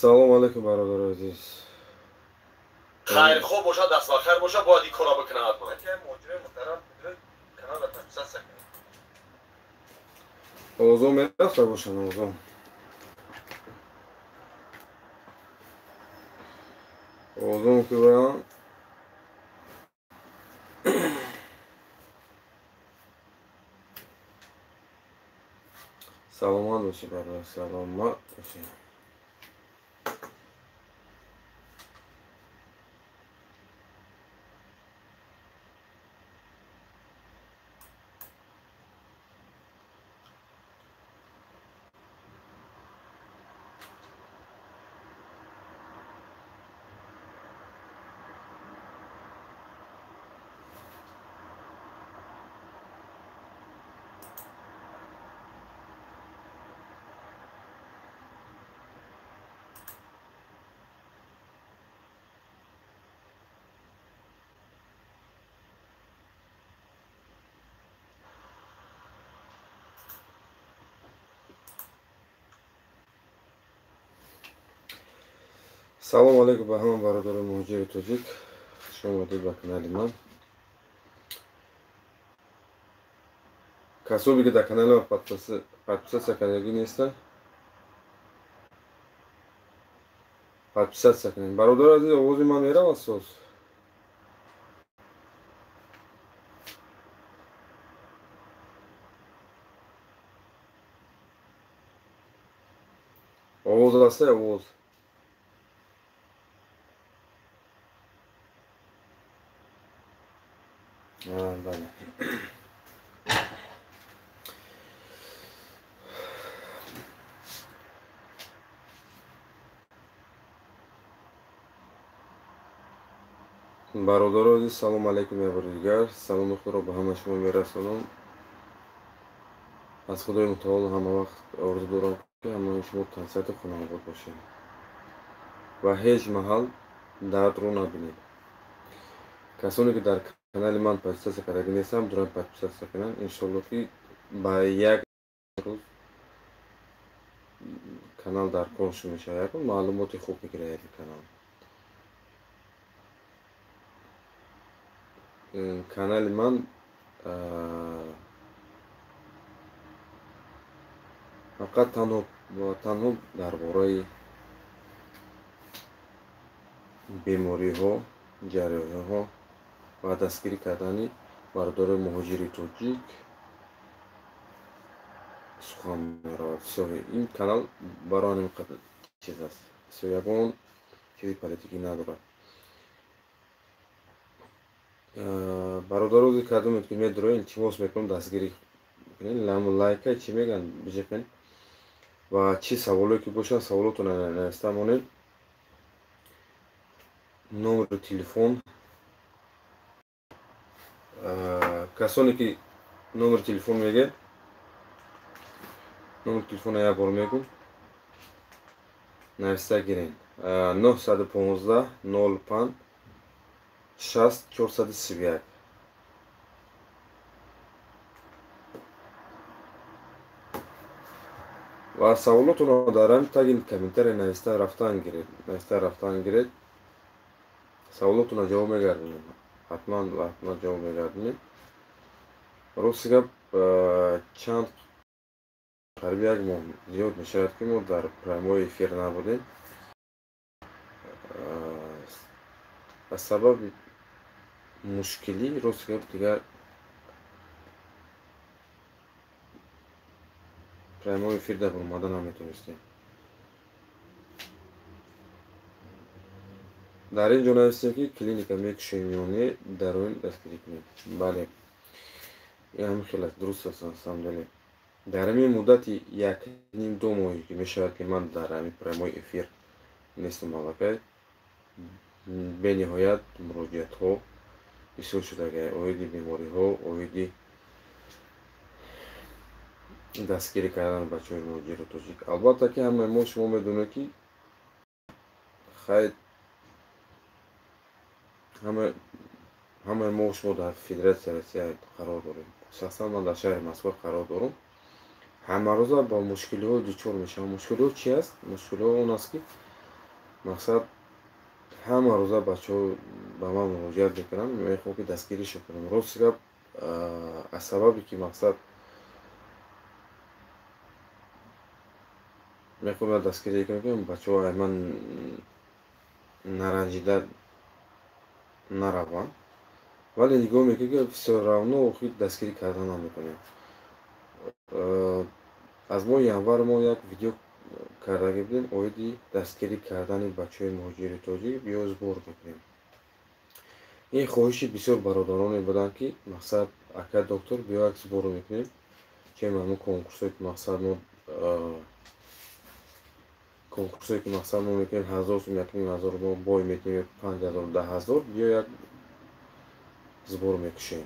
سلام علیکم برادر عزیز. خیر خوب باشه، دست بخیر باشه، باید این کارا بکنه حتما. که مجری محترم بدون کانال تفسیر سکنه. اوضاع میرفته باشن اوضاع که برام سلامت باشه برادر، سلامت باشه. سلام علیکم به همه برادران مهاجر تاجیک. خوش آمدید به کانال من. کسایی که در کانال من подписаться کردگی نیستن، подписаться کنین. برادر عزیز، آواز من میره واسه آواز هسته آواز. بله. برادر عزیز سلام علیکم یک بار دیگر. سلام خود را به همه شما میرسانم. از خدای متعال همه وقت آرزو دارم که همه شما تنسیت خانه آباد باشید و هیچ محل درد رو نبینید. کسانی که در کانال من подписаться کردگی نیستم دارن подписаться کنن. انشالله که با یک روز کانال در کارش میشه، یک معلومات خوب میگیره یک کانال. کانال من فقط تنها درباره بیماری ها، جراحی ها و دستگیری کردن برادر مهاجر تاجیک سخن میرود. این کانال برای همین قدر چیز است. یگان چیزی پالیتیکی ندارد. برادر روزی کردم که میدروی التماس میکنم دستگیری کنین. لایک چی میگن بجکن و چی سوالی که باشه سوالاتون نوشتم. نمبر تلفن کسانی که نمبر تلفن میگه نمبر تلفن یک بار میگم نوشته گیرین 915 05 60 431 و سوالاتون رو دارم تاگین کامنتر نوشته رفتن گیرید سوالاتون رو جواب میگردونیم. حتما جواب میگردونیم. روسیگا چند قریب یک ماه زیاد میشود که ما در پرایمای افیر نبودیم. از سبب мушкилӣ рост гап дигар прямой эфир дар омада наметонистем. дар ин ҷо навистем ки клиника мекушоимёне дар он дастгирӣ кунем. Бале, ин хеле дуруст аст самом деле. дар ҳамин муддати 1.5-2 моҳе ки мешавад ки ман дар ҳамин прямой эфир нестам аллакай, бениҳоят муроҷиатҳо бисёр шудагай, оиди бемориҳо, оиди дастгирӣ кардани бачаҳои муҳоҷиру тоҷик. Албатта ки ҳамаи мо шумо медонед ки хай ҳамаи мо шумо дар Федератсияи Россия қарор дорем. Шахсан ман дар шаҳри Москва қарор дорам. ҳамарӯза ба мушкилиҳо дучор мешавам. Мушкилиҳо чи аст? Мушкилиҳо он аст ки мақсад ҳамарӯза бачаҳо ба ман муроҷиат мекунанд, мехоҳам ки дастгиришон кунам. Рост гап аз сабабе ки мақсад мехоҳам дастгирӣ кунам, бачаҳо аз ман наранҷида нараванд, вале нигоҳ мекунем ки всё равно дастгирӣ кардан намекунем. аз моҳи январ мо як видео кардаги будем оиди дастгирӣ кардани бачаҳои муҳоҷири тоҷик биё сбор мекунем. ин хоҳиши бисёр бародароне буданд ки мақсад ака доктор биё як сбор мекунем, чем ҳамун конкурсое ки мақсад мо мекунем 1000 сум, 1500 мо бой метунем 5000, 10000, биё як сбор мекушем.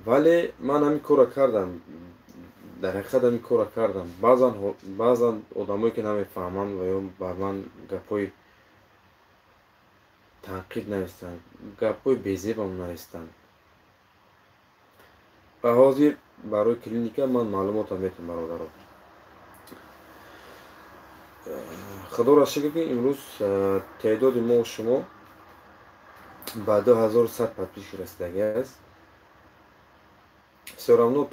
Вале ман ҳамин кора кардам, дар ҳақиқат ҳамин кора кардам. Баъзан одамое ки намефаҳманд ва ё ба ман гапҳои танқид навистанд, гапҳои безебам навистанд. ба ҳозир барои клиника ман маълумотам метам бародаро. худоро шукр ки имрӯз теъдоди мо шумо ба 2100 подписчик расидаги аст. всё равно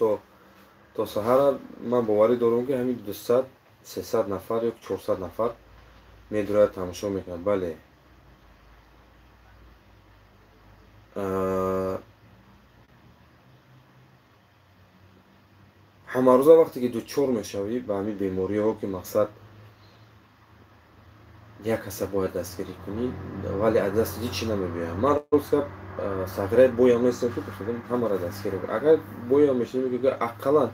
то саҳара ман боварӣ дорам ки ҳамин 200-300 нафар ё 400 нафар медурад тамошо мекунад. Бале, ҳамарӯза вақте ки дучор мешавӣ ба ҳамин бемориҳо ки мақсад як каса бояд дастгирӣ кунӣ, вале аз дасти ҳеҷ чӣ намебиёяд. Ман ростгап сағираи боям нестам ки бихудам ҳамаро дастгирӣ кунам. Агар боям мешинем ки ақаллан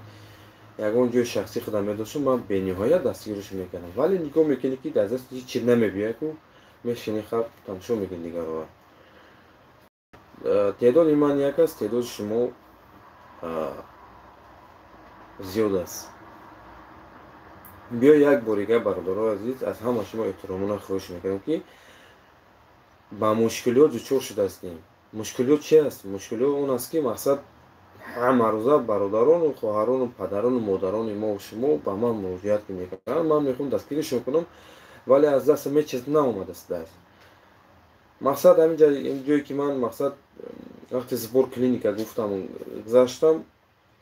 ягон ҷои шахсӣ худам медоштам, ман бениҳоят дастгиришон мекардам. Вале нигоҳ мекунӣ ки аз дасти ҳеҷ чӣ намебиёяд, ку мешинӣ хаб тамошо мекунӣ дигарро. теъдоди ман як аст, теъдоди шумо зиёд аст. биё як борига бародарои азиз, аз ҳама шумо эҳтиромона хоҳиш мекунам ки ба мушкилиҳо дучор шудаастем. мушкилиҳо чи аст? Мушкилиҳо он аст ки мақсад ҳамарӯза бародарону хоҳарону падарону модарони мо шумо ба ман муроҷиат мекунанд. ман мехоҳам дастгиришон кунам, вале аз дастам ҳеҷ чиз наомадааст. мақсад ҳамин ҷое ки ман мақсад вақти сбор клиника гуфтам гузаштам,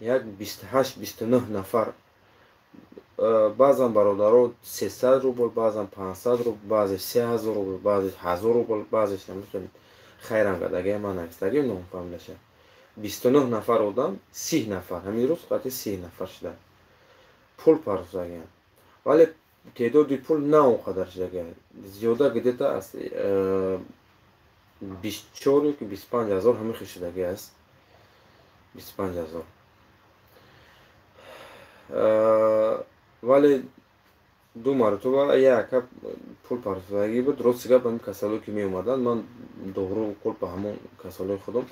як 28-29 нафар, баъзан бародаро 300 рубл, баъзан 500 рубл, баъзе 3000 рубл, баъзе 1000 рубл, баъзе хайрам гадаги ман навистагим номфаҳмидаша. 29 нафар одам, 30 нафар ҳамин рӯз қати 30 нафар шуда пул пардозагиам. Вале теъдоди пул на он қадар шудагиам. Зиёда где-то аст 24 ё ки 25000 ҳамин хел шудаги аст. 25000. вале ду маротиба яка пул пардозагӣ буд. рости гап ҳамин касалое ки меомаданд, ман дору қул ба ҳамон касалои худам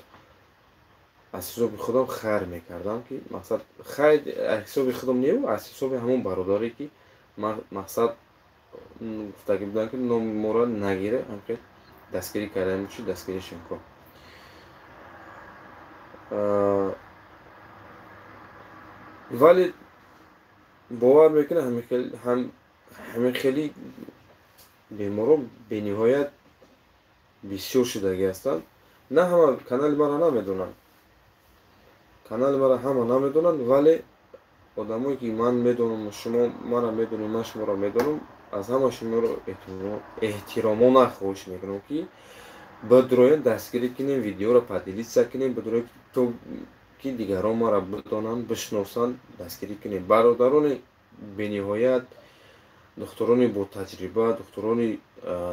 аз ҳисоби худам хайр мекардам, ки мақсад хайр аз ҳисоби худам не, аз ҳисоби ҳамон бародаре ки мақсад гуфтаги буданд ки номи моро нагире, ҳамки дастгирӣ кардаем чи дастгиришон кун. вале бовар мекунед ҳамин хели беморо бениҳоят бисёр шудаги ҳастанд. на ҳама канали маро намедонанд. канали маро ҳама намедонанд, вале одамое ки ман медонам, шумо маро медонед, ман шуморо медонам, аз ҳама шуморо эҳтиромона хоҳиш мекунам ки بدروین دستگیری کنیم، ویدیو را پادلیت کنیم، بدروی تو که دیگران ما را بدانند بشناسند دستگیری کنیم. برادران بنهایت دکتران با تجربه، دکتران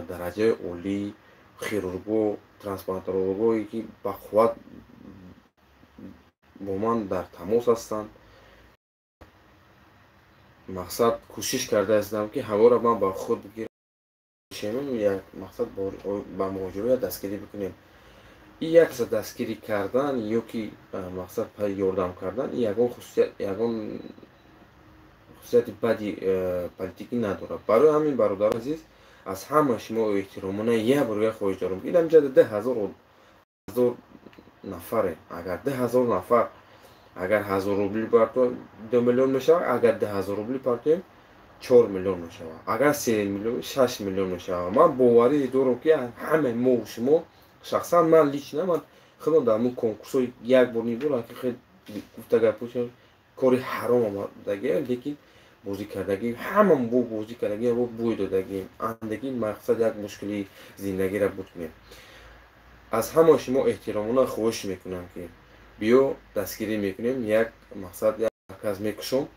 درجه عالی، خیرورگو، ترانسپلانتولوگایی که با خود با من در تماس هستند. مقصد کوشش کرده هستم که هوا را من با خود بگیرم، یک مقصد با مهاجرت دستگیری بکنیم. این یک دستگیری کردن یا که مقصد پای یاردم کردن یگان خصوصیت بدی پلیتیکی نداره. برای همین برادر عزیز از همه شما احترامانه یک بار خواهش دارم که اینجا 10,000 نفره. اگر 10,000 نفر اگر 1000 روبل پارتو 2 میلیون میشه، اگر 10,000 روبل پارتیم 4 میلیون میشه، اگر 3 میلیون 6 میلیون میشه. من باوری دارم که همه ما شما شخصا من لیچ من خودم در مون کنکورس یک بار نیبور که خیلی گفتگو پوچم کاری حرام آمدگی، لیکن بازی کردگی همه بو بازی کردگی و بوی دادگی اندگی مقصد یک مشکلی زندگی را بکنیم. از همه شما احترامانه خواهش میکنم که بیا دستگیری میکنیم. یک مقصد یک مرکز میکشم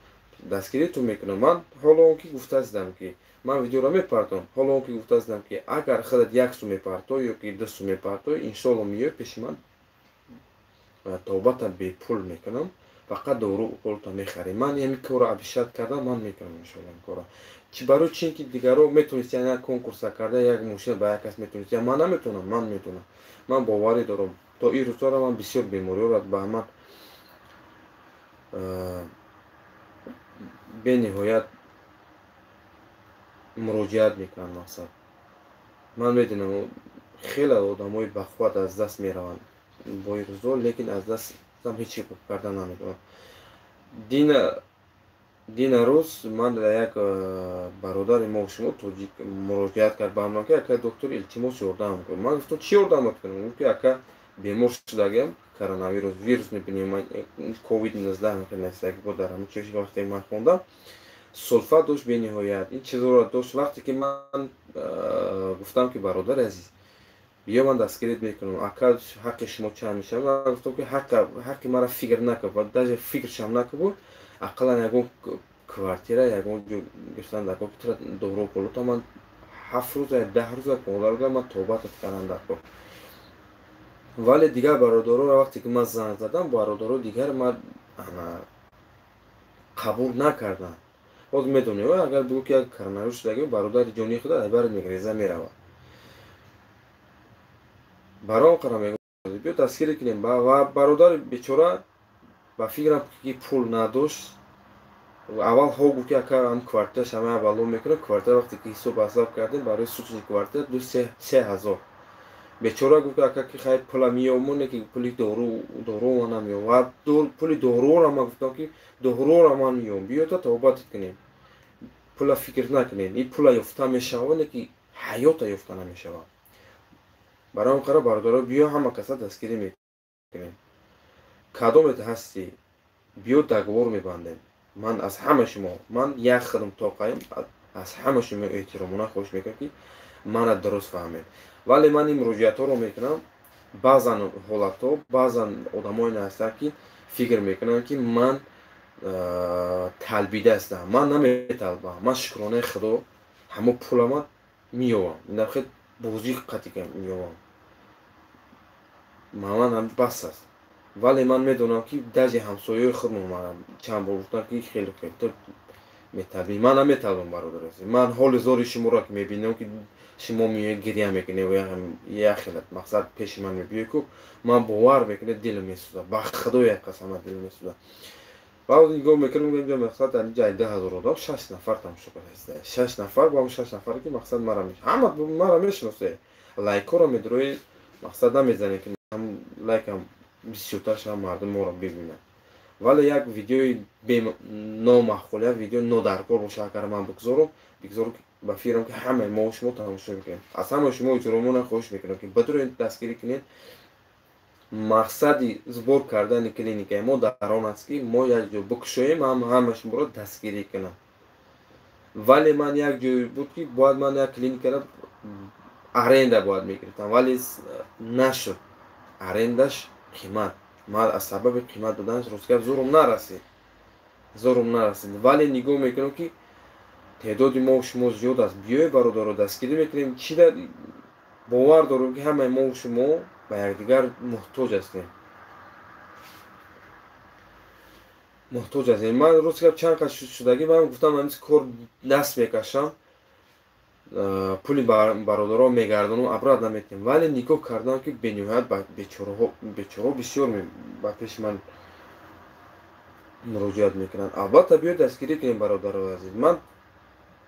دستگیری تو میکنم. من حالا اون که گفته هستم که من ویدیو را میپرتم، حالا اون که گفته هستم که اگر خودت 1 سو میپرتو یا که 2 سو میپرتو انشالله میای پیش من توبت به پول میکنم، فقط دورو پولتا میخری. من یعنی کارا ابیشت کردم من میکنم انشالله این کارا. چی برای چی که دیگرو میتونست یعنی یک کنکورس کرده یک ماشین با یک کس میتونست، من نمیتونم. من میتونم. من باوری دارم تا این روزا را من بسیار بیماری را به من به نهایت مراجعت میکنم. مقصد من میدونم خیلی آدمای بخواد از دست میروند با این روزا، لیکن از دست هم هیچی کردن نمیتونم. دین روز من در یک برادر ما شما توجیک مراجعت کرد به من که دکتر التماس یاردم کنم. من گفتم چی یاردم کنم؟ که اکا بیمار شدگم کرونا ویروس میبینیم کووید 19 میکنست که بود در همه چیزی وقتی من خوندم سلفات داشت به نهایت این چیزا را داشت. وقتی که من گفتم که برادر عزیز بیا من دستگیریت میکنم، اکا حق شما چند میشه؟ من گفتم که حق مرا فکر نکن و даже فکرشم نکن. اقلا یکون کوارتیره یکون گشتن در کوارتیره دورو پولوتا من 7 روز 10 روز 15 روز من توبت کردم در کار. ولی دیگر برادرها را وقتی که من زنگ زدم برادرها دیگر من قبول نکردن. باز میدونی اگر بگو که کرونا شده برادر جانی خدا ایبر میگریزه میروه برام قرار میگه بیا دستگیری کنیم. و برادر بیچاره با فکرم که پول نداشت اول ها گفت که هم کوارترش همه اولو میکنه. کوارتر وقتی که حساب حساب کردیم برای سوچنی کوارتر 3,000 بیچاره گفت که خیلی پول میامونه که پولی دورو من نمیام و پولی دورو را من گفتم که دورو را من میام بیا تا توبت کنیم. پول فکر نکنین این پول یافته میشونه که حیات یافته نمیشه. برام قرار برادر بیا همه کسا دستگیری میکنیم. کدومت هستی بیا دگوار میبندیم. من از همه شما من یک خدم تا قایم از همه شما احترامونه خوش میکنم که من درست فهمید. ولی من این مراجعت ها رو میکنم بعضا حالت ها بعضا آدمای هستن که فکر میکنن که من طلبیده هستم. من نمیطلبم. من شکرانه خدا همه پولم میوام در خیلی بوزی قطعی که میوام من هم بس است. ولی من میدونم که دژ همسایه خودم من چند بار گفتم که خیلی تو میطلبی. من نمیطلبم برادر عزیز. من حال زاری شما را که میبینم که شما میگه گریه میکنه و یا خیلی مقصد پیش من میبینه که من باور میکنه دل میسوزه با خدا یک قسم دل میسوزه. بعد نگاه میکنم اینجا مقصد در اینجا 10,000 آدم 6 نفر تماشا کرده. 6 نفر با 6 نفر که مقصد مرا میشه همه مرا میشناسه. لایک رو میدروی مقصد نمیزنه که هم لایک هم بسیار شما مردم ما رو ببینن. ولی یک ویدیوی به نامعقوله ویدیو نادرکار باشه اگر من بگذارم با فکرم که همه ما شما تماشا میکنیم. از همه شما احترامونه خواهش میکنم که بدون دستگیری کنید. مقصدی زبور کردن کلینیک ما در آن است که ما یک جا بکشویم همه شما را دستگیری کنم. ولی من یک جای بود که باید من یک کلینیک را аренда бояд мегирифтам, вале нашуд. Арендаш қимат. Ман аз сабаби қимат доданаш ростгап зӯрум нарасид. Вале нигоҳ мекунам ки теъдоди мо шумо зиёд аст. Биёед бародаро дастгирӣ мекунем. Чида бовар дорем ки ҳамаи мо шумо ба якдигар муҳтоҷ ҳастем. Ман ростгап чанд қад шудагӣ ман гуфтам ҳамис кор даст мекашам. Пули бародаро мегардонам, абрат наметем. Вале нигоҳ кардам ки бениҳоят бечораҳо бисёр ба пеши ман муроҷиат мекунанд. Албатта биёед дастгирӣ кунем бародарои азиз. Ман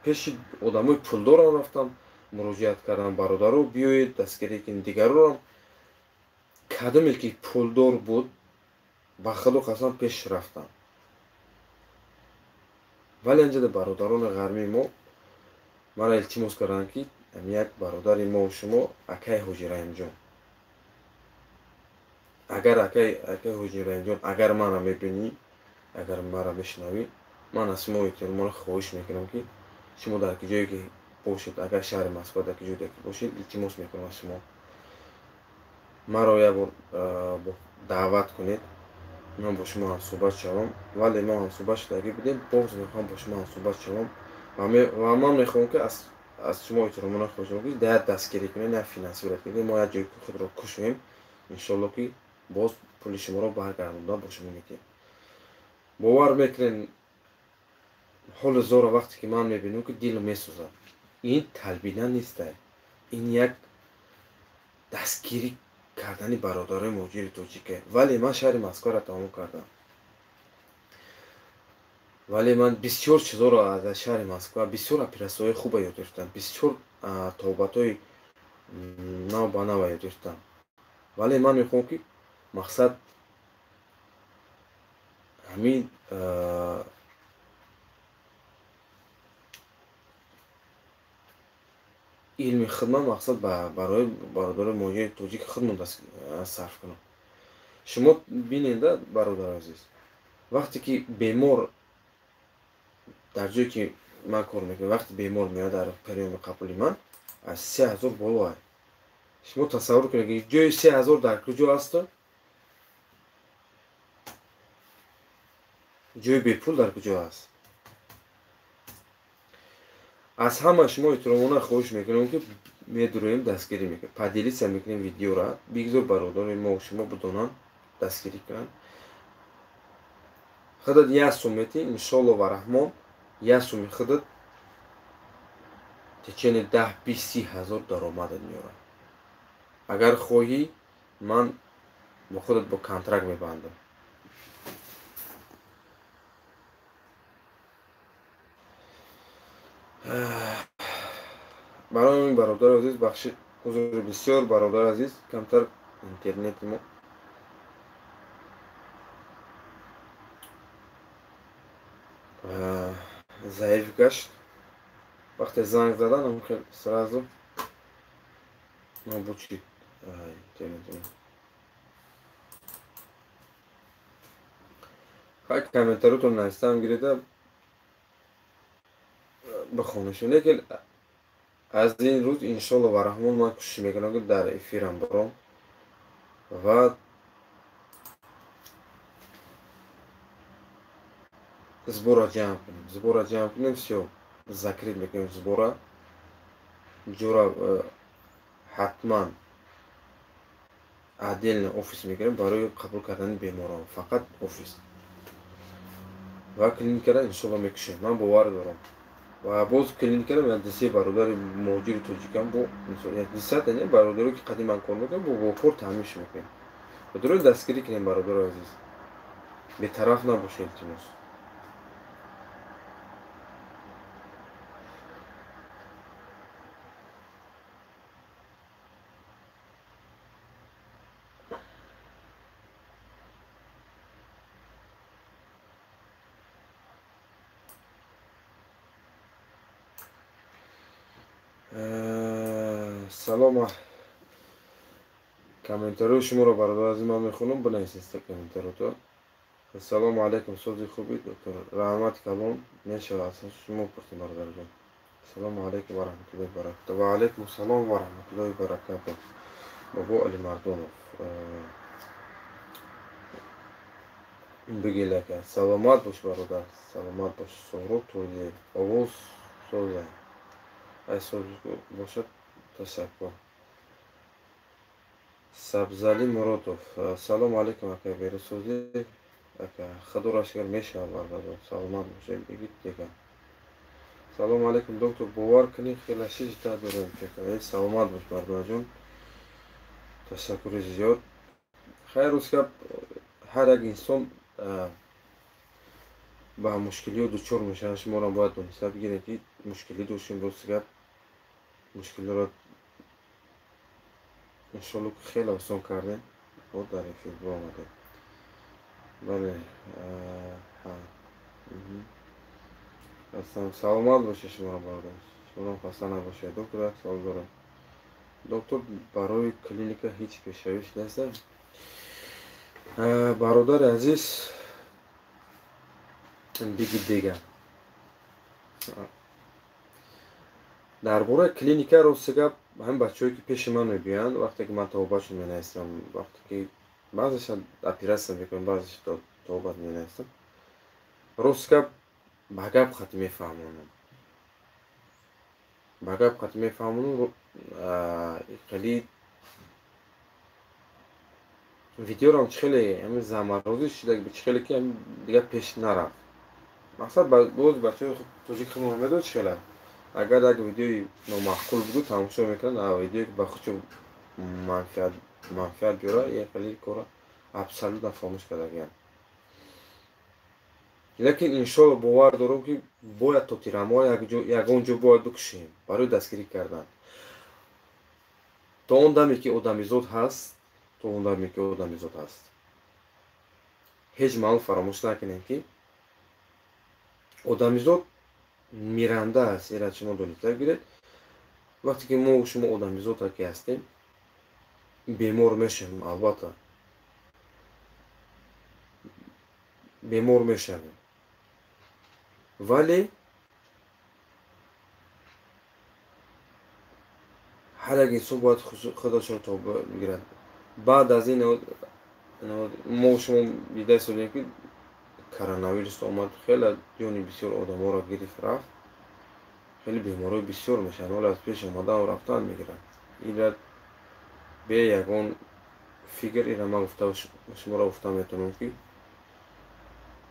пеши одамои пулдорам рафтам, муроҷиат кардам, бародаро биёед дастгирӣ кунем. Дигарорам кадоме ки пулдор буд, ба худо қасам пеш рафтам. Вале анҷода бародарони ғарбии мо мара илтимос карданд ки як бародари мо шумо акаи Ҳоҷи Раимҷон, агар акаи Ҳоҷи Раимҷон агар мара мебинӣ, агар мара мешунавӣ, ман аз шумо эҳтиромона хоҳиш мекунам ки шумо дар ки ҷое ки бошед, агар шаҳри Москва дар ки ҷое ки бошед, илтимос мекунам аз шумо маро як бор даъват кунед, ман бо шумо ҳамсӯҳбат шавам. Вале мо ҳамсӯҳбат шудагӣ будем, боз мехоҳам бо шумо ҳамсӯҳбат шавам ва ман мехоҳам ки аз шумо эҳтиромона хоҳиш мекунам ки як дастгирӣ кунед, як финансировать кунед, мо як ҷои худро кушоем, иншоалло ки боз пули шуморо баргардонда бо шумо мекунем. бовар мекунед, ҳоли зора вақте ки ман мебинам ки дилам месӯзад. Ин талбина нест, ин як дастгирӣ кардани бародарои муҳоҷири тоҷика. Вале ман шаҳри Москваро тамом кардам. Вале ман бисёр чизоро аз шаҳри Москва, бисёр операсияҳои хуба ёд гирифтам, бисёр тобатҳои нав ба нав ёд гирифтам. Вале ман мехоҳам ки мақсад ҳамин илми хидмат мақсад барои бародарои муҳоҷири тоҷик хидмат сарф кунам. Шумо бинед бародари азиз, вақте ки бемор дар ҷое ки ман кор мекунам, вақте бемор меояд дар приёми қабули ман аз 3000 боло. Шумо тасаввур кунед ки ҷои 3000 дар куҷо аст? ҷои бепул дар куҷо аст? аз ҳама шумо эҳтиромона хоҳиш мекунам ки медуроем дастгирӣ мекунем, поделитсия мекунем видеора, бигзор бародари мо шумо бидонанд, дастгирӣ кунанд. худат 1 сум метӣ, иншоалло ва раҳмон 1 суми худат течени 10-20 ҳазор даромадат меорад. агар хоҳӣ, ман бо худат бо контракт мебандам. барои ин бародари азиз бахши ҳузури бисёр, бародари азиз, камтар интернети мо заиф гашт. вақте занг заданам хел сразу набучид интернети мо. хай комментариётон навистам гирида бихонишем, лекин аз ин рӯз иншоалло ва раҳмон ман кӯшиш мекунам ки дар эфирам баром ва сбора ҷамъ кунем, всё закрит мекунем сбора. ҷора ҳатман отдельно офис мекунем барои қабул кардани беморон, фақат офис ва клиникара иншоалло мекушем. ман бовар дорам ва боз клиникара меҳдиси бародари муҳоҷири тоҷикам бо дисатане бародаро ки қадиман кор мекунем бо кор таъмиш мекунем. бидурои дастгирӣ кунем бародари азиз, бетараф набошед илтимос. салом, комментариёи шуморо бародари азиз ман мехонам, бинависед комментариёто. ассалому алайкум сози хуби доктор, раҳмати калом мешавад аз шумо пурсем бародарҷон. Assalomu alaykum va rahmatullohi va barakatuh. Va alaykum assalom va rahmatullohi va barakatuh. Bobo Ali Mardonov. Bugil aka. Salomat bo'sh barodar. Salomat bo'sh. So'roq to'ydi. Ovoz so'zlang. Ay so'z bo'shab tashakkur. Sabzali Murodov. Assalomu alaykum aka. Beri so'zi aka. Xadurashgar mesha barbadoz. Salomat bo'sh. Bigit degan. Assalomu alaykum doktor. Bovar qiling, xilashish tadbirim kerak. Salomat bo'sh barbadojon. Tashakkuri ziyod. Xayr o'zgap har یک انسان با مشکلی دچار میشه. شما را باید دونسته بگیرید که مشکلی داشتیم روز گپ مشکلی را انشالله خیلی آسان کردیم بود در این فیلم آمده. بله اصلا سلامت باشه شما را برادر. شما را خسته نباشه دکتر. سال دارم دکتر برای کلینیک هیچ پیش‌رویش نیست. برادر عزیز بگید دیگه درباره کلینیک روسگا هم بچه‌ای که پیش من میبینن وقتی که من توبهشون مینویسم وقتی که بعضیش اپیراسیون میکنم بعضیش توبه مینویسم روسگا بگاب خط میفهمونم بگاب خط میفهمونم خیلی ویدیو رو خیلی همین زمان روزی شده که خیلی که دیگه پیش نرفت مقصد باز بچه توجیه خیلی میدونی چخیلی اگر یک ویدیوی نامعقول بود تماشا میکنن ویدیویی که با خودشون منفعت بیاره یه خیلی کارا ابسولوت نفهمش کرده. لیکن انشالله باور دارم که باید تا تیرما یگانجا باید بکشیم برای دستگیری کردن تا اون دمی که آدمیزاد هست هیچ معلوم فراموش نکنیم که آدمیزاد میرنده است. ایراد شما دونیده بگیرید وقتی که ما و شما آدمیزاد که هستیم بیمار میشیم. البته بیمار میشیم ولی هر یک انسان باید خودش رو توبه بگیرد. بعد از این ما و شما دیده سالیم که کرونا ویروس آمد خیلی جان بسیار آدم ها را گرفت رفت خیلی بیماری بسیار میشن ولی از پیش آمدن و رفتن میگیرن. این به یگان فکر این ما گفته شما را گفته میتونم که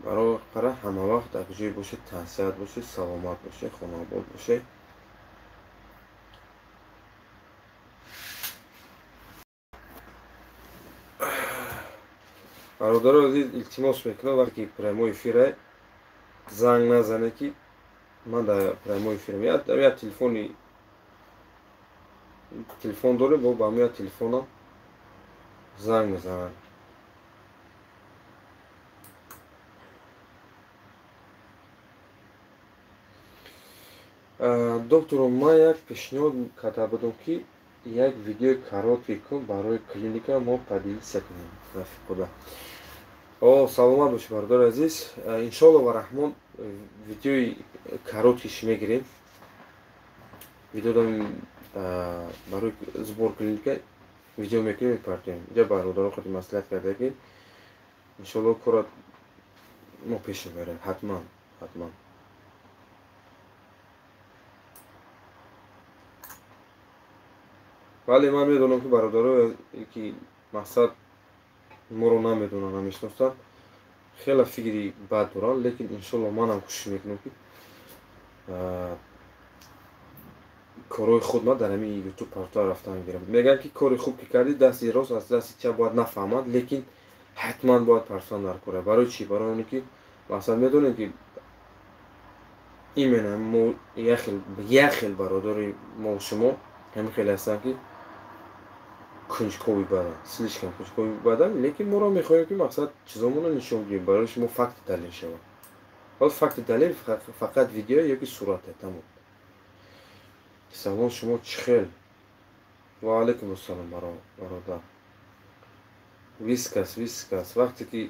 برای قرار همه وقت در جای باشه تنصیحت باشه سلامت باشه خانواد باشه. برادر عزیز التماس میکنم وقتی پرامو افیر زنگ نزنه که من در پرامو افیر میاد یا تلفن داره با میاد تلفنم زنگ میزنن. دکتر ما یک پیشنهاد کرده بودم که یک ویدیو کارات کن برای کلینیک ما پدیدس کنیم. رفیق خدا سلامت باش برادر عزیز. انشالله و رحمان ویدیوی کاراتش میگیریم. ویدیو دارم برای زبور کلینیک ویدیو میکنیم میپردیم. اینجا برادر خودی مصلحت کرده که انشالله کارات ما پیش میبریم. حتما ولی من میدونم که برادرها که مقصد ما رو نمیدونن نمیشناسن خیلی فکری بد دارن لیکن انشالله من هم کوشش میکنم که کارهای خود ما در همین یوتیوب پارتا رفتن میگیرم. میگن که کاری خوب که کردی دستی راست از دستی چپ باید نفهمد لیکن حتما باید پرسان در کاره. برای چی؟ برای اونی که مثلا میدونیم که ایمنه ما یخل برادر ما و شما همین خیلی هستن که کنجکاوی بدن слишком کنجکاوی بدن لیکن ما را میخوایم که مقصد چیزامون رو نشون بدیم برای شما فکت دلیل شود. حالا فکت دلیل فقط ویدیو یا که صورته تمام. سلام شما چخیل و علیکم السلام برادر ویسکاس وقتی که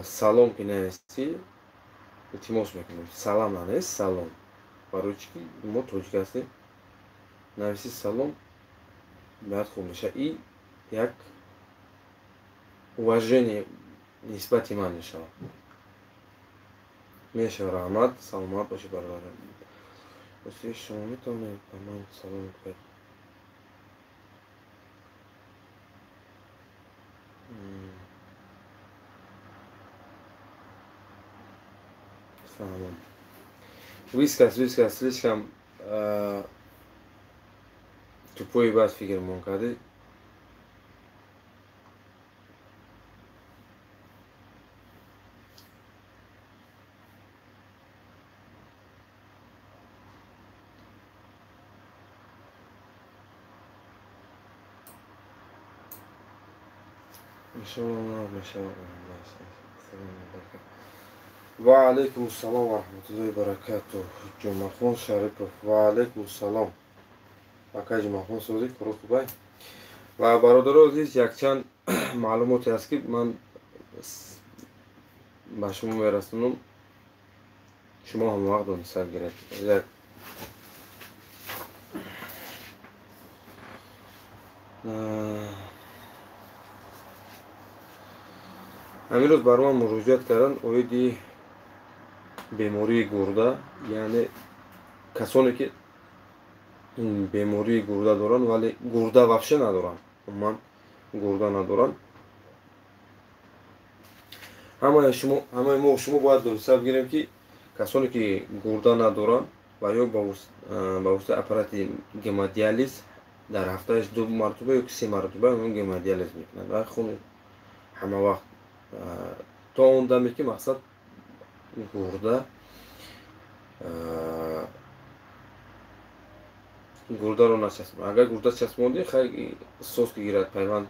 سلام که نیستی التماس میکنم سلام نیست سلام барои чӣ ки мо тоҷик ҳастем, нависи салом бояд хуб мешавад. И як уважение нисбати ман мешавад. Мешавад. Раҳмат, саломат бошед бародарон. Дӯстои шумо метавонед ба ман салом кунед. Салом. Вискас, слишком тупой баъд фикрмон кардӣ. Ва алейкум ассалом ва раҳматуллоҳи ва баракатуҳ. Ҷумъахон Шарипов. Ва алейкум ассалом. Акай Ҷумъахон Созӣ, кори хубай. Ва бародарон азиз, якчанд маълумоте ҳаст ки ман ба шумо мерасонам. Шумо ҳамавақт донистан гиред. амирӯз бар ман муроҷиат кардан оиди бемории гурда, яъне касоне ки бемории гурда доранд, вале гурда вабше надоранд, умуман гурда надоранд. ҳамаи мо шумо бояд дониста бигирем ки касоне ки гурда надоранд ва ё ба воситаи аппарати гемодиализ дар ҳафтааш 2 мартаба ё 3 мартаба гемодиализ мекунанд. ва хуни ҳамавақт то он даме ки мақсад гурдаро начаспонад. Агар гурда часпонди, хай соз ки гирад, пайванд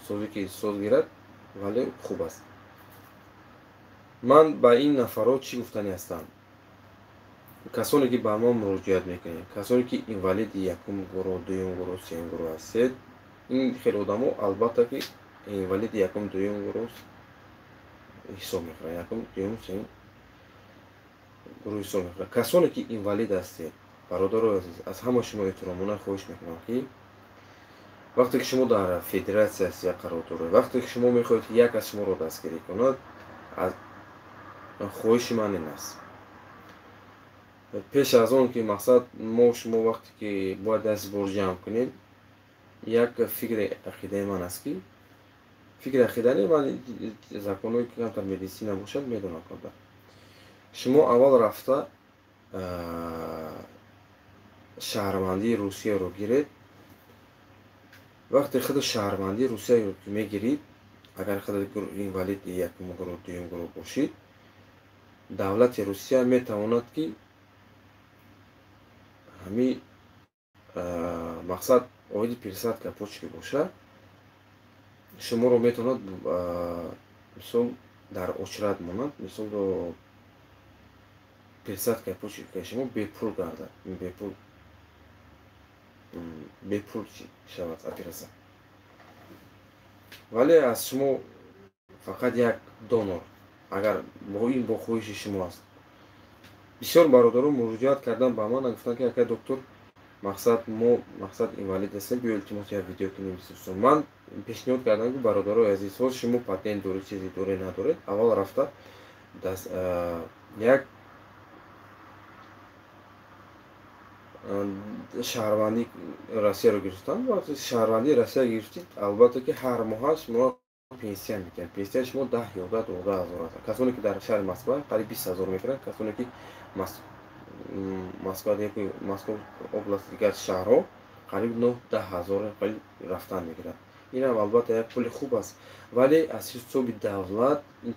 созе ки соз гирад, вале хуб аст. Ман ба ин нафарот чӣ гуфтанӣ ҳастам? Касоне ки ба ман муроҷиат мекунед, касоне ки инвалиди якум гурӯҳ, дуюм гурӯҳ, сеюм гурӯҳ ҳастед, ин хеле одамо албатта ки инвалиди якум, дуюм гурӯҳ ҳисоб мекунад. Якум, дуюм, сеюм гурӯҳ ҳисоб мекунад. Касоне ки инвалид ҳастед, бародарои азиз, аз ҳама шумо эҳтиромона хоҳиш мекунам ки вақте ки шумо дар федератсия ҳастед, як қарор доред, вақте ки шумо мехоҳед ки як аз шуморо дастгирӣ кунад, хоҳиши ман ин аст. Пеш аз он ки мақсад мо шумо вақте ки бояд даст бор ҷамъ кунем, як фикри ақидаи ман аст ки фикри ақидаи ман законҳое ки камтар медисина бошад медонам камтар. Шумо аввал рафта шаҳрвандии Русияро гиред. Вақте худ шаҳрвандии Русияро ки мегирид, агар худ инвалиди якум гурӯҳ, дуюм гурӯҳ бошид, давлати Русия метавонад ки ҳамин мақсад оиди пересадка почки боша, шуморо метавонад мисол дар очрат монад, мисол пересадка почки шумо бепул гардад, бепул шавад операция. Вале аз шумо фақат як донор, агар ин бо хоҳиши шумо аст. Бисёр бародарон муроҷиат кардан ба ман, гуфтанд ки акай доктор, мақсад инвалид ҳастем, биё илтимос як видео кунем. Ман пешниҳод кардам ки бародарои азиз, ҳоз шумо патент доред, чизе доред, надоред, аввал рафта як шаҳрвандии Россияро гирифтам. Вақте шаҳрвандии Россия гирифтид, албатта ки ҳар моҳа шумо пенсия мекунед. Пенсия шумо 10-11 ҳазор аст. Касоне ки дар шаҳри Москва қариб 20 ҳазор мекунанд, касоне ки Москва области дигар шаҳрҳо қариб 9-10 ҳазор қариб рафтан мегирад. Инам албатта як пули хуб аст, вале аз ҳисоби давлат ин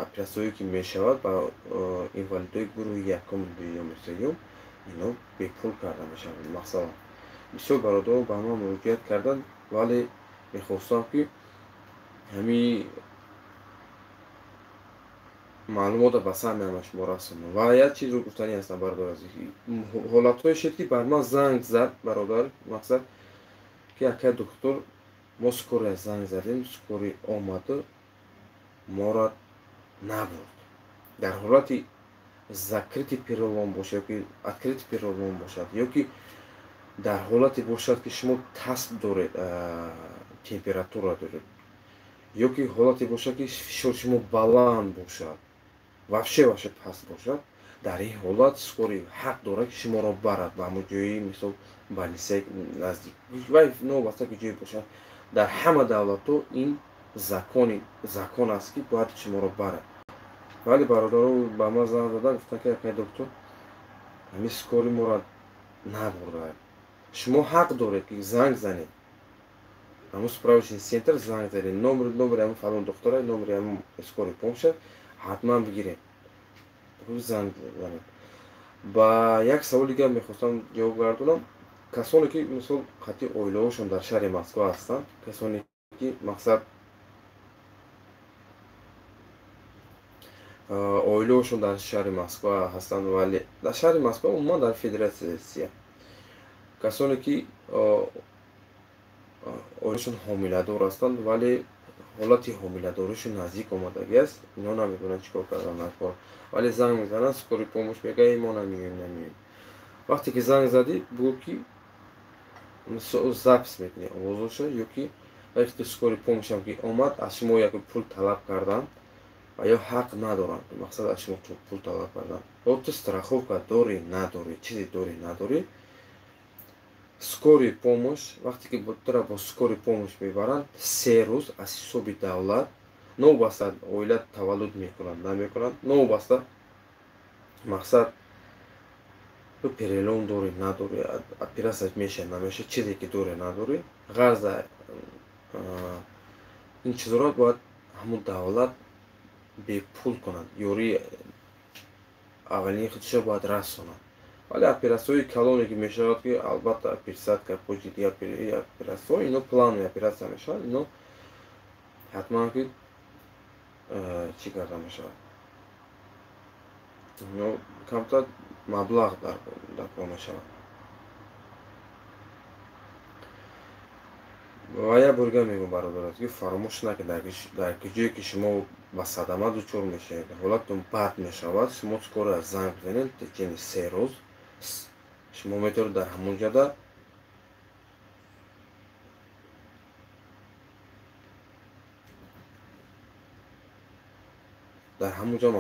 операсияҳое ки мешавад ба инвалидои гурӯҳи якум, дуюм, сеюм, ино бепул карда мешавад. Мақсад бисёр бародарон ба ман муроҷиат кардан, вале мехостам ки ҳамин маълумота ба сами шумо расонам. Ва як чизро гуфтанӣ ҳастам, бародар азиз. ҳолатҳое шуд ки бар ман занг зад бародар, мақсад ки акай доктор, мо скория занг задем, скория омаду моро набурд. Дар ҳолати закрити перелом бошад ёки открити перелом бошад ёки дар ҳолате бошад ки шумо тасб доред температура доред ёки ҳолате бошад ки фишори шумо баланд бошад вообще паст бошад дар ин ҳолат скорӣ ҳақ дорад ки шуморо барад ба ҳамон ҷои мисол балисаи наздик вай новаста ки ҷое бошад дар ҳама давлатҳо ин закон аст ки бояд шуморо барад вале бародаро ба ман занг задан гуфтанд ки акай доктор ҳамин скорӣ моро набурдад шумо ҳақ доред ки занг занед ҳамун справочный центр занг занед номери ҳамун фалон доктора номери ҳамун скории помощи ҳатман бигиред занг занед ба як саволи дигар мехостам ҷавоб гардонам касоне ки мисол қатъи оилаҳошон дар шаҳри Москва ҳастанд касоне ки мақсад оилаҳошон дар шаҳри Москва ҳастанд вале дар шаҳри Москва умуман дар Федератсияи Россия касоне ки оилаҳошон ҳомиладор ҳастанд вале ҳолати ҳомиладоришон наздик омадагӣ аст ино наметавонанд чикор кардан накор вале занг мезананд скории помощ мегӯяд мо намеоем вақте ки занг задӣ бигӯ ки запис мекунӣ овозошо ёки вақте скории помощам ки омад аз шумо як пул талаб карданд ва ё ҳақ надоранд мақсад аз шумо пул талаб карданд то страховка дорӣ надорӣ чизе дорӣ надорӣ скории помощ вақте ки тора бо скории помощ мебаранд 3 рӯз аз ҳисоби давлат новбаста оила таваллуд мекунанд намекунанд новбаста мақсад то перелом дорӣ надорӣ операция мешавад намешавад чизе ки дорӣ надорӣ ғарза ин чизро бояд ҳамун давлат бепул кунад ёрии аввалини худшо бояд расонад вале операсияҳои калоне ки мешавад ки албатта пересадка почти операсияҳо ино планови операция мешавад ино ҳатман ки чӣ карда мешавад ино камтар маблағ дар кор мешавад ва як бор дигар мегӯям бародарат ки фаромӯш накунед дар ҷое ки шумо ба садама дучор мешавед ҳолататон бад мешавад шумо скоро занг бизанед в течение 3 рӯз шумо метавонед дар ҳамон ҷода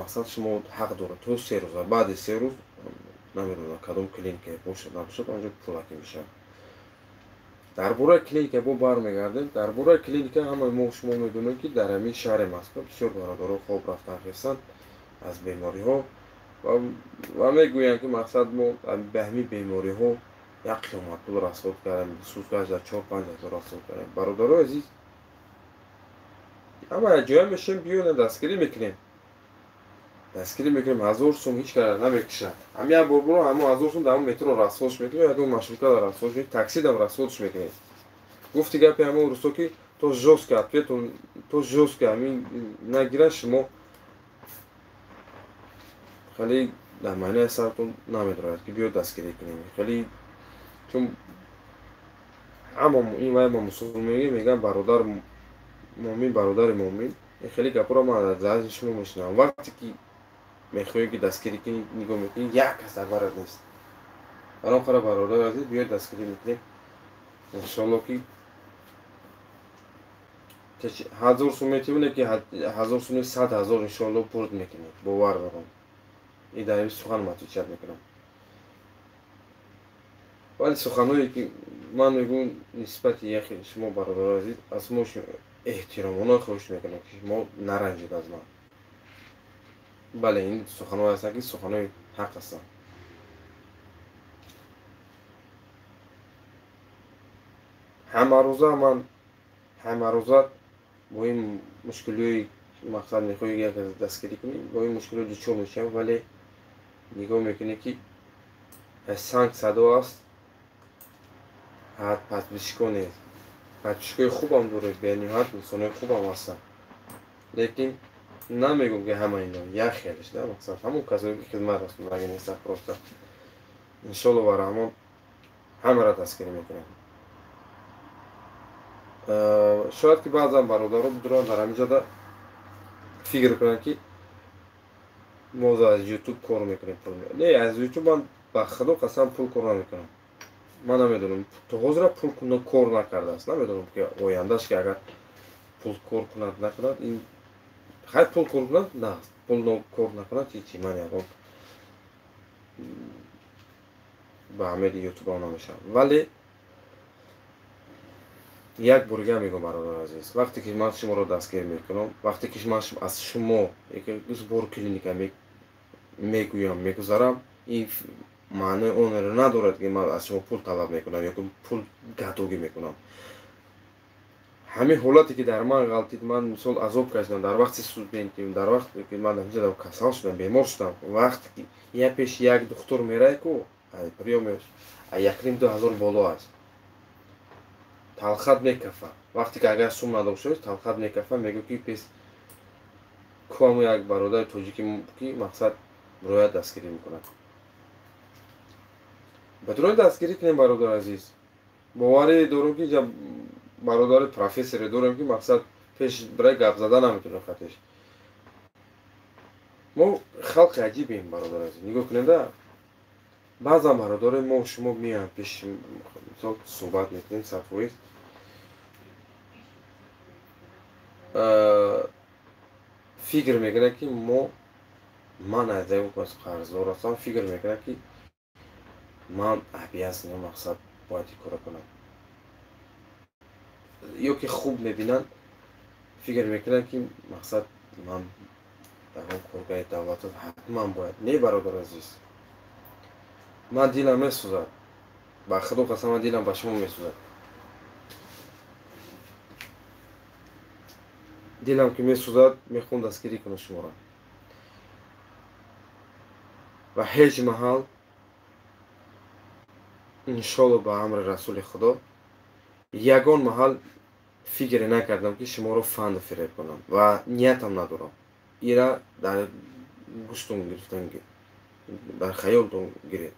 мақсад шумо ҳақ доред то 3 рӯз баъди 3 рӯз намедонам кадом клиника бошад набошад онҷо пулакӣ мешавад дар бораи клиника бо бармегардем дар бораи клиника ҳамаи мо шумо медонем ки дар ҳамин шаҳри Москва бисёр бародаро хоб рафтан хестанд аз бемориҳо ва мегӯянд ки мақсад мо ба ҳамин бемориҳо як қиёматпул расход кардем суткаш дар 4-5 ҳазор расход кардем бародарои азиз ҳама як ҷоя мешем биёнем дастгирӣ мекунем 1000 сум ҳеҷ кара намекушад ҳамин як бор буро ҳамон 1000 сум дар ҳамон метро расходш мекунем ягон маршрутка расходш мекунем таксидам расходш мекунем гуфти гапи ҳамон рӯзҳо ки то жёстка ответон то жёстка ҳамин нагирад шумо хеле дар майнаи сартон намедорад ки биё дастгирӣ кунем хеле чун ҳама ин вай ма мусулмонӣ мегӯям бародар муъмин бародари муъмин хеле гапҳоро ман аз заҳри шумо мешунавам вақте ки мехоҳем ки дастгирӣ кунӣ нигоҳ мекунӣ як кас дар барат нест баром қара бародари азиз биёед дастгирӣ мекунем иншоалло ки 1000 сум метавоне ки 1000 суми 100 000 иншоалло бурд мекунем бовар дорам ин дар ин сухан матуҷият мекунам вале суханҳое ки ман мегӯям нисбати яхи шумо бародари азиз аз мо эҳтиромона хоҳиш мекунам ки шумо наранҷед аз ман бале ин суханҳое ҳастанд ки суханҳои ҳақ ҳастанд ҳамарӯза бо ин мушкилиҳои мақсад мехоҳӣ як дастгирӣ кунӣ бо ин мушкилиҳо дучор мешавем вале нигоҳ мекунӣ ки санг садо аст подписчикҳо нест подписчикҳои хубам доред бениҳоят инсонои хубам ҳастанд лекин намегӯям ки ҳама ино як хелаш да мақсад ҳамон касое ки хизмат расондаги нестанд просто иншоалло ва раҳмон ҳамаро дастгирӣ мекунем шояд ки баъзан бародаро бидуранд дар ҳамин ҷода фикр кунанд ки ما از یوتیوب کار میکنیم پول نه از یوتیوب من به خدا قسم پول کار نمیکنم. من نمیدونم تو حاضر پول کار نکرده است. نمیدونم که آیندهش که اگر پول کار کند نکند این خیلی پول کار کند نه پول کار نکند چی من یکم به همه یوتیوب ها نمیشم. ولی یک بارگه میگم برادر عزیز وقتی که من شما رو دستگیر میکنم وقتی که من از شما یک بار کلینیک میگویم میگذارم این معنی اون رو ندارد که من از شما پول طلب میکنم یا که پول گدوگی میکنم. همین حالتی که در من غلطید من مثال عذاب کشیدم در وقت سودبینتیم در وقتی که من اینجا کسل شدم بیمار شدم وقتی که یه پیش یک دکتر میره کو پریومش 1,5-2,000 بالا است талхат мекафа вақте ки агар сум надошт талхат мекафа мегӯ ки пес кому як бародари тоҷики ки мақсад роят дастгирӣ мекунад. бетурои дастгирӣ кунем бародар азиз боварӣ дорем ки бародари профессоре дорем ки мақсад пеш бирай гап зада наметавонем хатеш. мо халқи аҷибем бародар азиз нигоҳ кунем да баъзан бародари мо шумо меям пеш мисол суҳбат мекунем сафоист фикр мекунад ки ман аз қарздор ҳастам фикр мекунад ки ман обязан мақсад бояд ин кора кунам ё ки хуб мебинанд фикр мекунад ки мақсад ман дар он коргаи давлат ҳатман бояд не бародар азиз ман дилам месӯзад ба худо қасам ман дилам ба шумо месӯзад дилам ки месӯзад мехоҳам дастгирӣ кунам шуморо ва ҳеҷ маҳал иншоалло ба амри расули худо ягон маҳал фикре накардам ки шуморо фанду фиреб кунам ва ниятам надорам. ира дар гӯштон гирифтан дар хаёлтон гиред.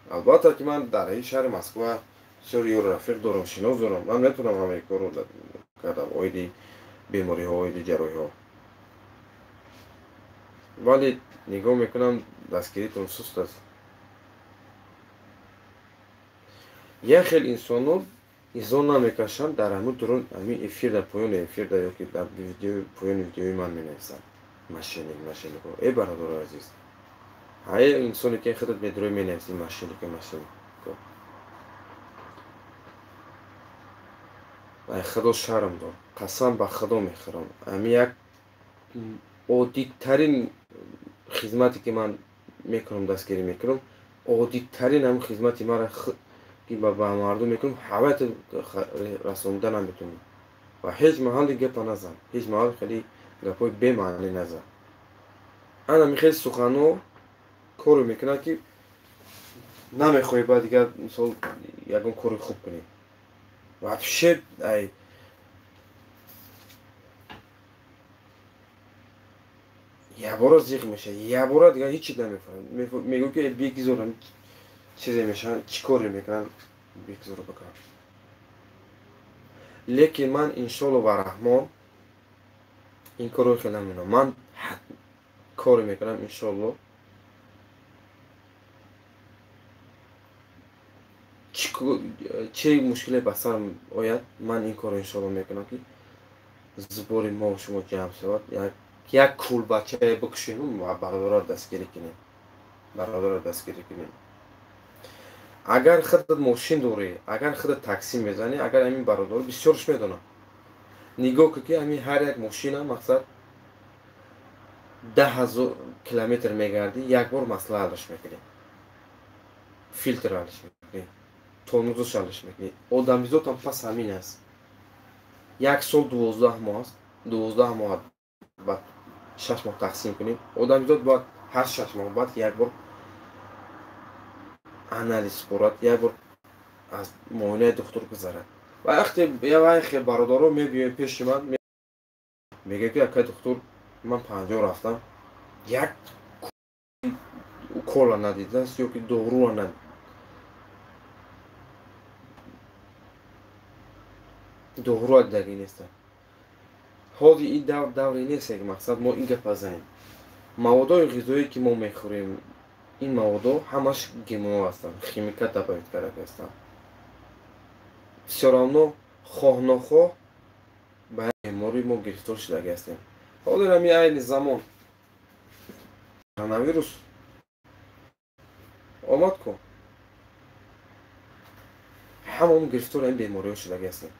албатта ки ман дар ин шаҳри москва бисёр ёру рафиқ дорам шинос дорам ман метавонам ҳамаи корро кардам оиди бемориҳо оиди ҷарроҳиҳо вале нигоҳ мекунам дастгиритон суст аст. як хел инсонон изон намекашанд дар ҳамин дурун ҳамин эфир дар поёни эфир дар ёки дар поёни видеои ман менависанд машинико бародар азиз ҳай инсоне ки худат медурӯи менависи машинико ай худо шарм дор қасам ба худо мехӯрам ҳамин як оддитарин хизмате ки ман мекунам дастгирӣ мекунам оддитарин ҳамин хизмати мара ки ба мардум мекунам ҳавайта расонида наметавонам ва ҳеҷ маҳали гапа назан ҳеҷ маҳал хеле гапҳои бемаънӣ назан ана хеле суханҳо коре мекунад ки намехоҳӣ ба дигар мисол ягон кори хуб кунӣ вообще ай ябора зиқ мешавад ябора дигар ҳеҷ чиз намефаҳмад мегӯ ки бигизорам чизе мешаванд чӣ коре мекунанд бигизора бикунам. лекин ман иншоалло ва раҳмон ин корро хеле намекунам ман коре мекунам иншоалло чӣ мушкиле ба сар ояд ман ин корро иншоалло мекунам ки зубори мо шумо ҷамъ шавад як кулбачае бикушем ва бародарро дастгирӣ кунем. агар худат мошин дорӣ агар худат такси мезанӣ агар ҳамин бародаро бисёрш медонам нигоҳ ки ҳамин ҳар як мошина мақсад 10,000 километр мегардӣ як бор масъала ҳаллаш мекунӣ филтр ҳаллаш мекунӣ тормозаш ҳаллаш мекунӣ одамизодам пас ҳамин аст як сол 12 моҳ аст 12 моҳ баъд 6 моҳ тақсим кунем одамизод бояд ҳар 6 моҳ баъд як бор анализ борад як бор аз муоинаи духтур гузарад ва вақте бародаро мебиёяд пеши ман мегӯяд ки акай духтур ман 50 рафтам як укола надидааст ё ки доруа надид доруа дидаги нестам ҳоли ин давре нест ки мақсад мо ин гапа занем. маводҳои ғизоие ки мо мехӯрем, ин маводҳо ҳамаш гмо ҳастанд, химикат добавит карда ҳастанд. всё равно хоҳ нохоҳ ба беморӣ мо гирифтор шудагӣ ҳастем. ҳозир ҳами айни замон коронавирус омад ку ҳамаон гирифтори ин бемориҳо шудагӣ ҳастем.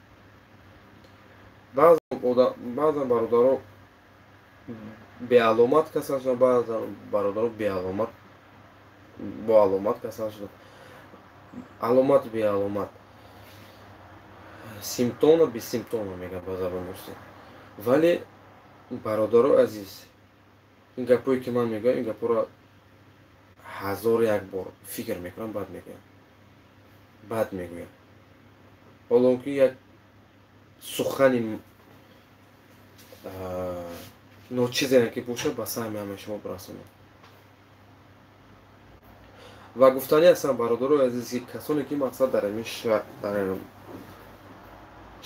баъзан бародаро беаломат касал шуданд, баъзан бародаро беаломат бо аломат касал шуданд. аломат беаломат, симптома бесимптома мегӯянд ба забони русӣ. вале бародаро азиз, ин гапое ки ман мегӯям, ин гапоро ҳазор як бор фикр мекунам, баъд мегӯям. ҳоло ки як сухани ночизе ки бошад ба саҳми ҳамаи шумо бирасонам. ва гуфтани ҳастам бародарои азиз, ки касоне ки мақсад дар ҳамин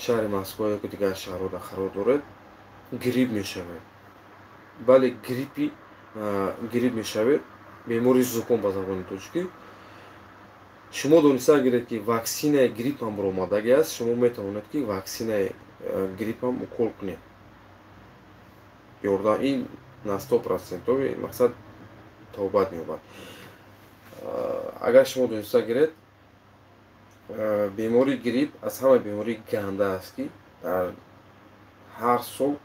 шаҳри Москва ё ки дигар шаҳрҳода қарор доред, грипп мешавед. бале грипп мешавед, бемори зуком ба забони тоҷикӣ. шумо дониста гиред ки ваксинаи гриппам баромадагӣ аст, шумо метавонед ки ваксинаи гриппам укол кунед. ёрдам ин на 100% мақсад тобат меёбад. агар шумо дониста гиред, бемори грипп аз ҳамаи бемории ганда аст ки дар ҳар сол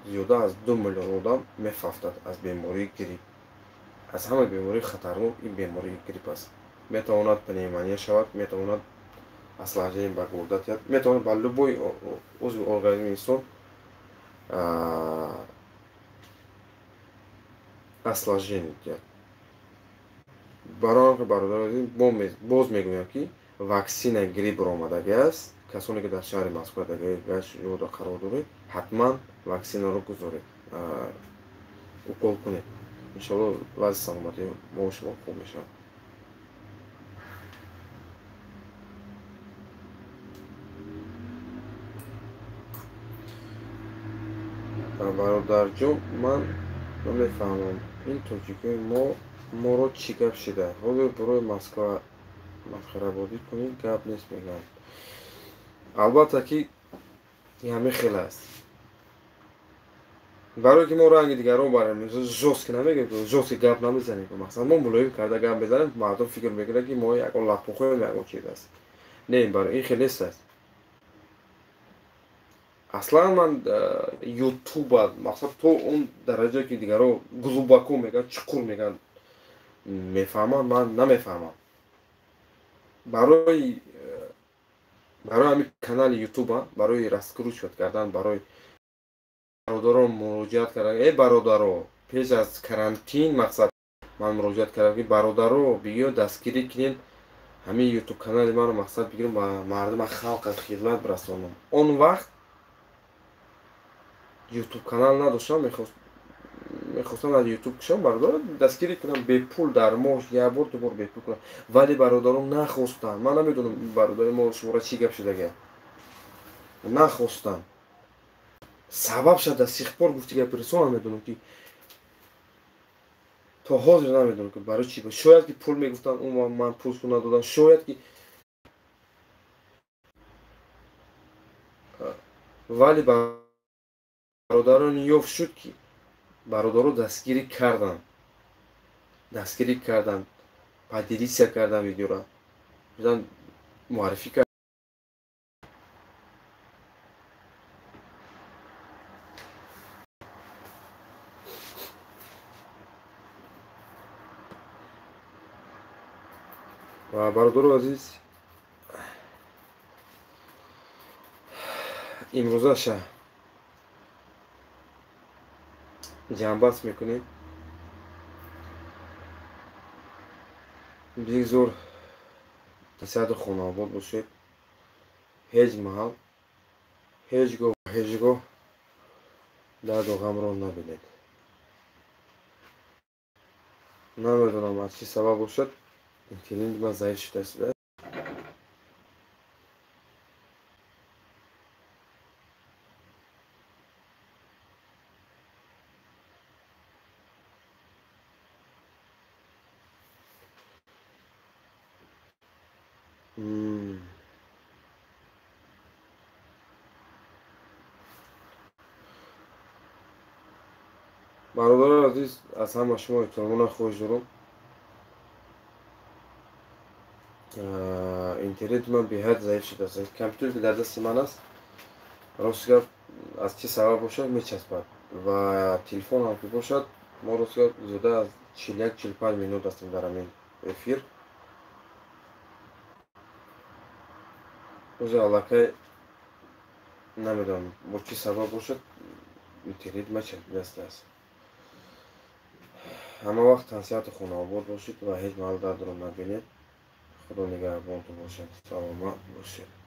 зиёда аз 2 миллион одам мефафтад аз бемории грипп. аз ҳамаи бемории хатарнок ин бемории грипп аст. метавонад пневмония шавад, метавонад осложнение ба гурда тиҳад, метавонад ба любой узви организми инсон осложнение тиҳад. барои бародарон боз мегӯям ки ваксинаи грипп баромадагӣ аст. касоне ки дар шаҳри Москва ёда қарор доред, ҳатман ваксинаро гузоред, укол кунед. иншоалло вазъи саломатии мо шумо хуб мешавад. бародарҷон, ман намефаҳмам ин тоҷикои моро чӣ гап шида. ҳозир барои Москва масхарабозӣ кунед, гап нест мегӯям. албатта ки ҳамин хел аст. барое ки мо ранги дигарон барем, жёстки намегӯем, жёстки гап намезанем. мақсад мо мулоим карда гап мезанем, мардум фикр мекунад ки мо ягон лапухоем, ягон чиз аст. Не, ин хел нест аст. аслан ман ютуба мақсад то он дараҷае ки дигаро глубоко мегӯянд, чуқур мегӯянд мефаҳманд, ман намефаҳмам. барои ҳамин канали ютуба, барои раскручиват кардан, барои бародарон муроҷиат кардам. Бародаро, пеш аз карантин мақсад ман муроҷиат кардам ки бародаро биё дастгирӣ кинед, ҳамин ютуб канали маро мақсад бигирам ба мардума халқа хизмат бирасонам. он вақт ютуб канал надоштам, мехостам аз ютуб кушам, бародаро дастгирӣ кунам бепул, дар моҳ як бор ду бор бепул кунам. вале бародаро нахостанд. ман намедонам бародари мо шумора чӣ гап шудагӣ. нахостанд. сабабша до сих пор гуфти гапи рисона медонам ки то ҳозир намедонам ки барои чӣ. шояд ки пул мегуфтанд, ман пулшо надодам, шояд ки вале бародарон ёфт шуд ки бародаро дастгирӣ карданд, поделисия кардан видеоро, муаррифӣ кард. ва бародаро азиз, имрӯзаша ҷамъбаст мекунем. бигзор дисаду хонавод бошед. ҳеҷ маҳал, ҳеҷ гоҳ дарду ғамро набинед. намедонам аз чӣ сабаб бошад интернети ман заиф шуда. برادران عزیز از همه شما احتراماً خواهش دارم. اینترنت من به حد ضعیف شده است. کامپیوتر که در دست من است راست گفت از چه سبب باشد میچسبد و تلفن هم که باشد ما راست گفت زوده از 41-45 مینوت هستیم در همین افیر. روز علاقه نمیدونم با چه سبب باشد اینترنت میچسبد دست است. همه وقت تنسیحات خونه آباد باشید و هیچ محل درد رو نبینید. خدا نگهبانتون باشد. سلامت باشید.